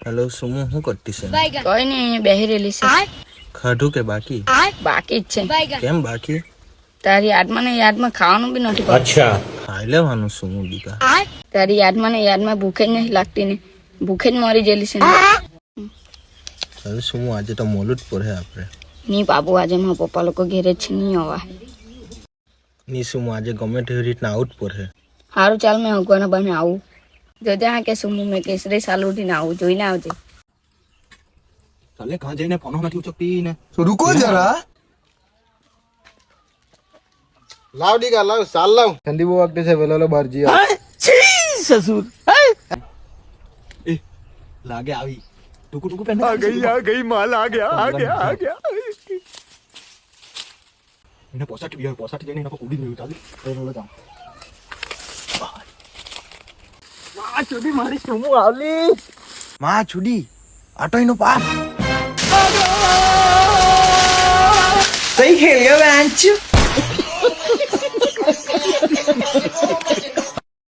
Hello સુમુ, શું કરતી છે? કોઈ નહીં, બેહી રહેલી છે. ખાધું કે બાકી? બાકી જ છે. કેમ બાકી? તારી યાદમાં ખાવાનું બી નથી પડતું. અચ્છા, ખાઈ લેવાનું સુમુ દીકા. તારી યાદમાં ભૂખે જ નહીં લાગતી ને, ભૂખે જ મરી ગયેલી છે ને. હવે સુમુ, આજે તો મોલું જ પડે આપણે. નહીં બાબુ, આજે મારા પપ્પા લોકો ઘેરે જ નહીં આવવા. ની સુમુ, આજે ગમે તેવી રીતના આવું જ પડે. સારું, ચાલ મેં અગવાના બને આવું. જોજે હા કે શું મેં કેસરી સાલ ઉઠીને આવું, જોઈને આવજે. ચાલે કહાં જઈને ફોન નથી ઉચકતી ને. તો रुको जरा લાવ દીકા, લાવ સાલ લાવ. ઠંડી બહુ વાગતી છે, વેલો બહાર જઈએ. ससुर એ લાગે આવી ટુકુ ટુકુ પેન आ गई माल आ गया એને પોસાટી જઈને એના ઉડી ગયું. ચાલ વેલો જામ. आ चोदी मारी सुमु आवली માં છુડી આટોઈનો પાપ. सही खेल गया बेंच